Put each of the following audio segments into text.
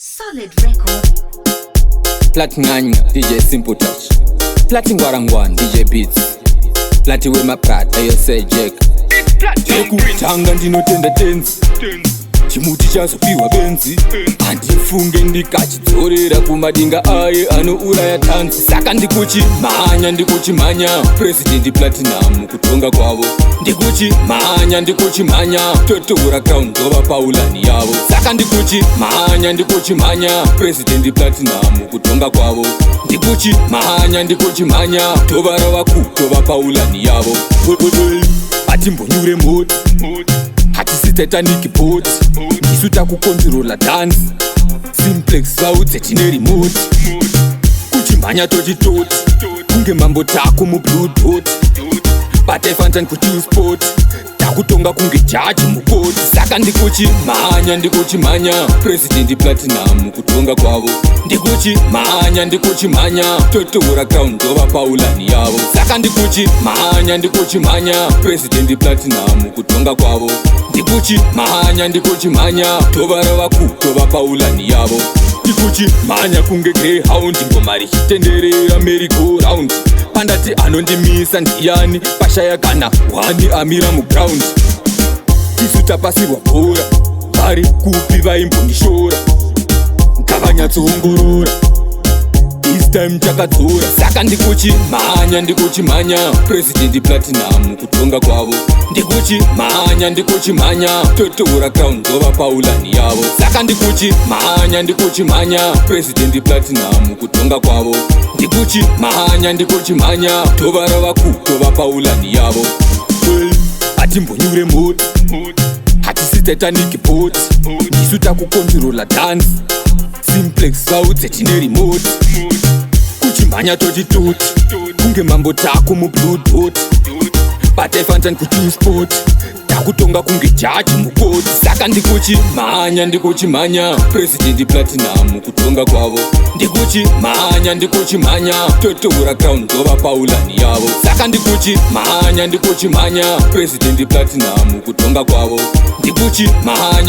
Solid record. Platinganya, DJ Simple Touch. Plating Warangwan, DJ Beats. Plati Wema Prat, ASA Jack. Teku tanga ndinotenda tenzi chimuti chazopiwa benzi andifunge ndikachidzorera kumadinga aye anouraya tanzi saka ndikuchimanya President Platinum kutonga kwavo ndikuchimanya totora crown dzova paulani yavo saka ndikuchimanya President Platinum kutonga kwavo ndikuchimanya tova ravaku tova paulani yavo atimbonyure moti hatisi Titanic boat isu takukontrola dance simplex vaudze tine remote kuchimhanya tochitoti kunge mambo tako mubluedot but ifantan kuti sport takutonga kunge jaji mukoti saka ndikuchimanya President Platinum kutonga kwavo ndikuchimanya totora crown dzova paulani yavo saka ndikuchimanya President Platinum kutonga kwavo ndikuchimanya tova ravaku tova paulani yavo ndikuchimanya kunge greyhound ngoma richitenderera merry-go round pandati anondimisa ndiyani pashaya kana wani amira muground isu tapasirwa bhora vari kupi vaimbondishora ngavanyatsoongorora this time takadzora saka ndikuchimanya President Platinum kutonga kwavo ndikuchimanya totora crown dzova paulani yavo saka ndikuchimanya President Platinum kutonga kwavo ndikuchimanya tova ravaku tova paulani yavo atimbonyure moti hatisi Titanic boat isu takukontrola dance simplex vaudze tine remote kuchimhanya tochitoti kunge mambo tako mubluedot but ifantan kuti sport takutonga kunge jaji mukoti saka ndikuchimanya President Platinum kutonga kwavo ndikuchimanya totora crown dzova paulani yavo saka ndikuchimanya President Platinum kutonga kwavo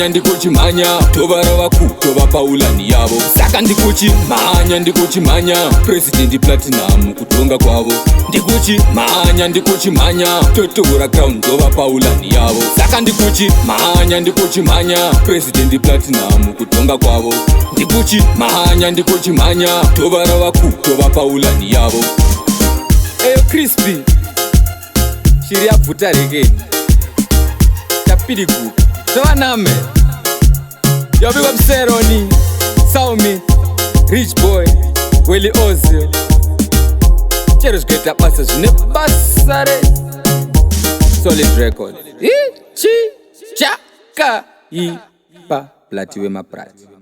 ndikuchimanya tova ravaku tova paulani yavo saka ndikuchimanya President Platinum kutonga kwavo ndikuchimanya totora crown dzova paulani yavo saka ndikuchimanya President Platinum kutonga kwavo ndikuchimanya tova ravaku tova paulani yavo eyo crispy shiri yabvuta rekeni tapiriguka tovaname yabikwa Mseroni Saumi Rich Boy Willie Ozil chero zvikaita basa zvine basa re Solid record ichi chakaipa Plati Wema Prat.